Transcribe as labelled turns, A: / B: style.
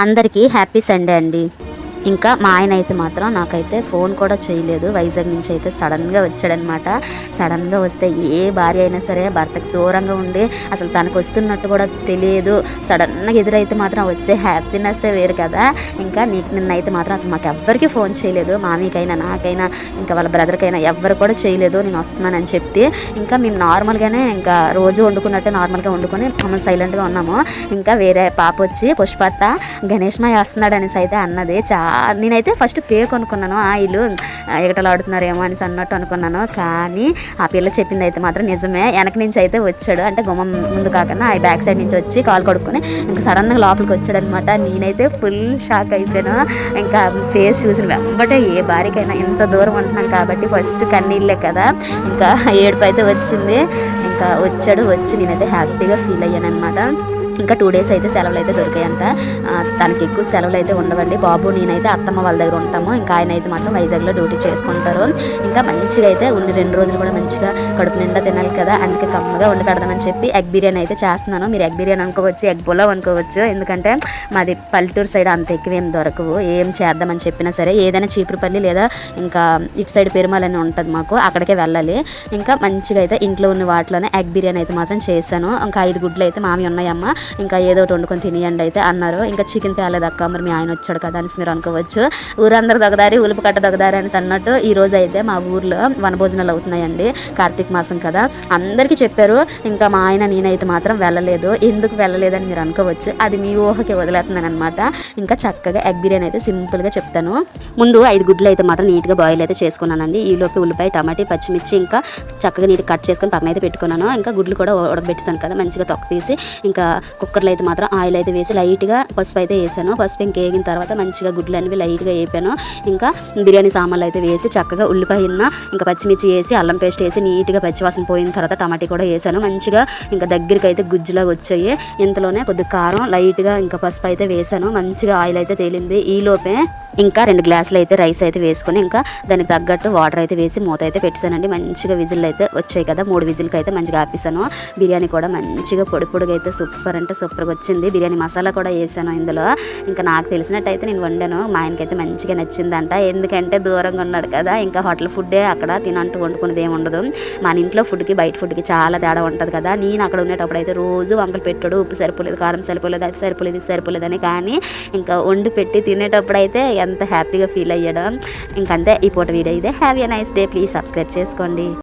A: అందరికీ happy Sunday అండి. ఇంకా మా ఆయన అయితే మాత్రం నాకైతే ఫోన్ కూడా చేయలేదు. వైజాగ్ నుంచి అయితే సడన్గా వచ్చాడనమాట. సడన్గా వస్తే ఏ భార్య అయినా సరే భర్తకు దూరంగా ఉండి అసలు తనకు వస్తున్నట్టు కూడా తెలియదు. సడన్గా ఎదురైతే మాత్రం వచ్చే హ్యాపీనెస్సే వేరు కదా. ఇంకా నిన్నైతే మాత్రం అసలు మాకు ఎవ్వరికి ఫోన్ చేయలేదు. మామీకైనా నాకైనా ఇంకా వాళ్ళ బ్రదర్కైనా ఎవ్వరు కూడా చేయలేదు నేను వస్తున్నానని చెప్పి. ఇంకా మేము నార్మల్గానే ఇంకా రోజు వండుకున్నట్టే నార్మల్గా వండుకొని మమ్మల్ని సైలెంట్గా ఉన్నాము. ఇంకా వేరే పాప వచ్చి పుష్పత్త గణేష్మయ్య వస్తున్నాడు అనేసి అయితే అన్నది. నేనైతే ఫస్ట్ ఫేక్ అనుకున్నాను. వీళ్ళు ఎగటలు ఆడుతున్నారేమో అనేసి అన్నట్టు అనుకున్నాను. కానీ ఆ పిల్ల చెప్పింది అయితే మాత్రం నిజమే. వెనక నుంచి అయితే వచ్చాడు, అంటే గుమ్మం ముందు కాకుండా ఆ బ్యాక్ సైడ్ నుంచి వచ్చి కాలు కడుక్కొని ఇంకా సడన్గా లోపలికి వచ్చాడు అనమాట. నేనైతే ఫుల్ షాక్ అయిపోయాను. ఇంకా ఫేస్ చూసిన వెంబటే ఏ భార్యకైనా ఎంత దూరం ఉంటున్నాం కాబట్టి ఫస్ట్ కన్నీళ్ళే కదా, ఇంకా ఏడుపు అయితే వచ్చింది. ఇంకా వచ్చి నేనైతే హ్యాపీగా ఫీల్ అయ్యాను అనమాట. ఇంకా 2 days అయితే సెలవులు అయితే దొరికాయంట. తనకి ఎక్కువ సెలవులు అయితే ఉండవండి. బాబు నేనైతే అత్తమ్మ వాళ్ళ దగ్గర ఉంటాము. ఇంకా ఆయన అయితే మాత్రం వైజాగ్లో డ్యూటీ చేసుకుంటారు. ఇంకా మంచిగా అయితే 2 రోజులు కూడా మంచిగా కడుపు నిండా తినాలి కదా, అందుకే కమ్మగా వండి పెడదామని చెప్పి ఎగ్ బిర్యానీ అయితే చేస్తున్నాను. మీరు ఎగ్ బిర్యానీ అనుకోవచ్చు, ఎగ్ పులావ్ అనుకోవచ్చు. ఎందుకంటే మాది పల్లెటూరు సైడ్ అంత ఎక్కువ ఏం దొరకవు. ఏం చేద్దామని చెప్పినా సరే ఏదైనా చీపురుపల్లి లేదా ఇంకా ఇటు సైడ్ పెరుమాల్ అని ఉంటుంది మాకు, అక్కడికే వెళ్ళాలి. ఇంకా మంచిగా అయితే ఇంట్లో ఉన్న వాటిలోనే ఎగ్ బిర్యానీ అయితే మాత్రం చేశాను. ఇంకా 5 గుడ్లు అయితే మామి ఉన్నాయమ్మ, ఇంకా ఏదో ఒకటి వండుకొని తినియండి అయితే అన్నారు. ఇంకా చికెన్ తేలేదు అక్క, మరి మీ ఆయన వచ్చాడు కదా అనేసి మీరు అనుకోవచ్చు. ఊరందరూ దొగదారి ఉలుపు కట్ట దొగదారి అనేసి అన్నట్టు ఈ రోజు అయితే మా ఊర్లో వనభోజనాలు అవుతున్నాయండి. కార్తీక మాసం కదా, అందరికీ చెప్పారు. ఇంకా మా ఆయన నేనైతే మాత్రం వెళ్ళలేదు. ఎందుకు వెళ్ళలేదని మీరు అనుకోవచ్చు, అది మీ ఊహకి వదిలేస్తున్నాను అనమాట. ఇంకా చక్కగా ఎగ్ బిర్యానీ అయితే సింపుల్గా చెప్తాను. ముందు 5 గుడ్లు అయితే మాత్రం నీట్గా బాయిల్ అయితే చేసుకున్నానండి. ఈలోపు ఉల్లిపాయ టమాటీ పచ్చిమిర్చి ఇంకా చక్కగా నీట్గా కట్ చేసుకొని పక్కన అయితే పెట్టుకున్నాను. ఇంకా గుడ్లు కూడా ఉడకబెట్టాను కదా, మంచిగా తొక్క తీసి ఇంకా కుక్కర్లో అయితే మాత్రం ఆయిల్ అయితే వేసి లైట్గా పసుపు అయితే వేసాను. పసుపు ఇంకా వేగిన తర్వాత మంచిగా గుడ్లు అనేవి లైట్గా వేపాను. ఇంకా బిర్యానీ సామాన్లు అయితే వేసి చక్కగా ఉల్లిపాయ ఇంకా పచ్చిమిర్చి వేసి అల్లం పేస్ట్ వేసి నీట్గా పచ్చివాసన పోయిన తర్వాత టమాటీ కూడా వేసాను. మంచిగా ఇంకా దగ్గరికి అయితే గుజ్జులాగా వచ్చాయి. ఇంతలోనే కొద్దిగా కారం లైట్గా ఇంకా పసుపు అయితే వేసాను. మంచిగా ఆయిల్ అయితే తేలింది. ఈలోపే ఇంకా 2 గ్లాసులు అయితే రైస్ అయితే వేసుకొని ఇంకా దానికి తగ్గట్టు వాటర్ అయితే వేసి మూత అయితే పెట్టానండి. మంచిగా విజిల్ అయితే వచ్చాయి కదా, 3 విజిల్కి అయితే మంచిగా ఆపేసాను. బిర్యానీ కూడా మంచిగా పొడిగా అయితే సూపర్ అంటే సూపర్గా వచ్చింది. బిర్యానీ మసాలా కూడా వేసాను ఇందులో. ఇంకా నాకు తెలిసినట్టయితే నేను వండాను. మా ఆయనకైతే మంచిగా నచ్చిందంట. ఎందుకంటే దూరంగా ఉన్నాడు కదా, ఇంకా హోటల్ ఫుడ్డే అక్కడ తినంటూ వండుకునేది ఏమి ఉండదు. మన ఇంట్లో ఫుడ్కి బయట ఫుడ్కి చాలా తేడా ఉంటుంది కదా. నేను అక్కడ ఉండేటప్పుడు అయితే రోజు వంకలు పెట్టాడు, ఉప్పు సరిపోలేదు, కారం సరిపోలేదు, అది సరిపోలేదు, ఇది సరిపోలేదని. కానీ ఇంకా వండి పెట్టి తినేటప్పుడు అయితే ఎంత హ్యాపీగా ఫీల్ అయ్యాడో. ఇంకంతే ఈ పూట వీడియో ఇదే. Have a nice day. Please subscribe చేసుకోండి.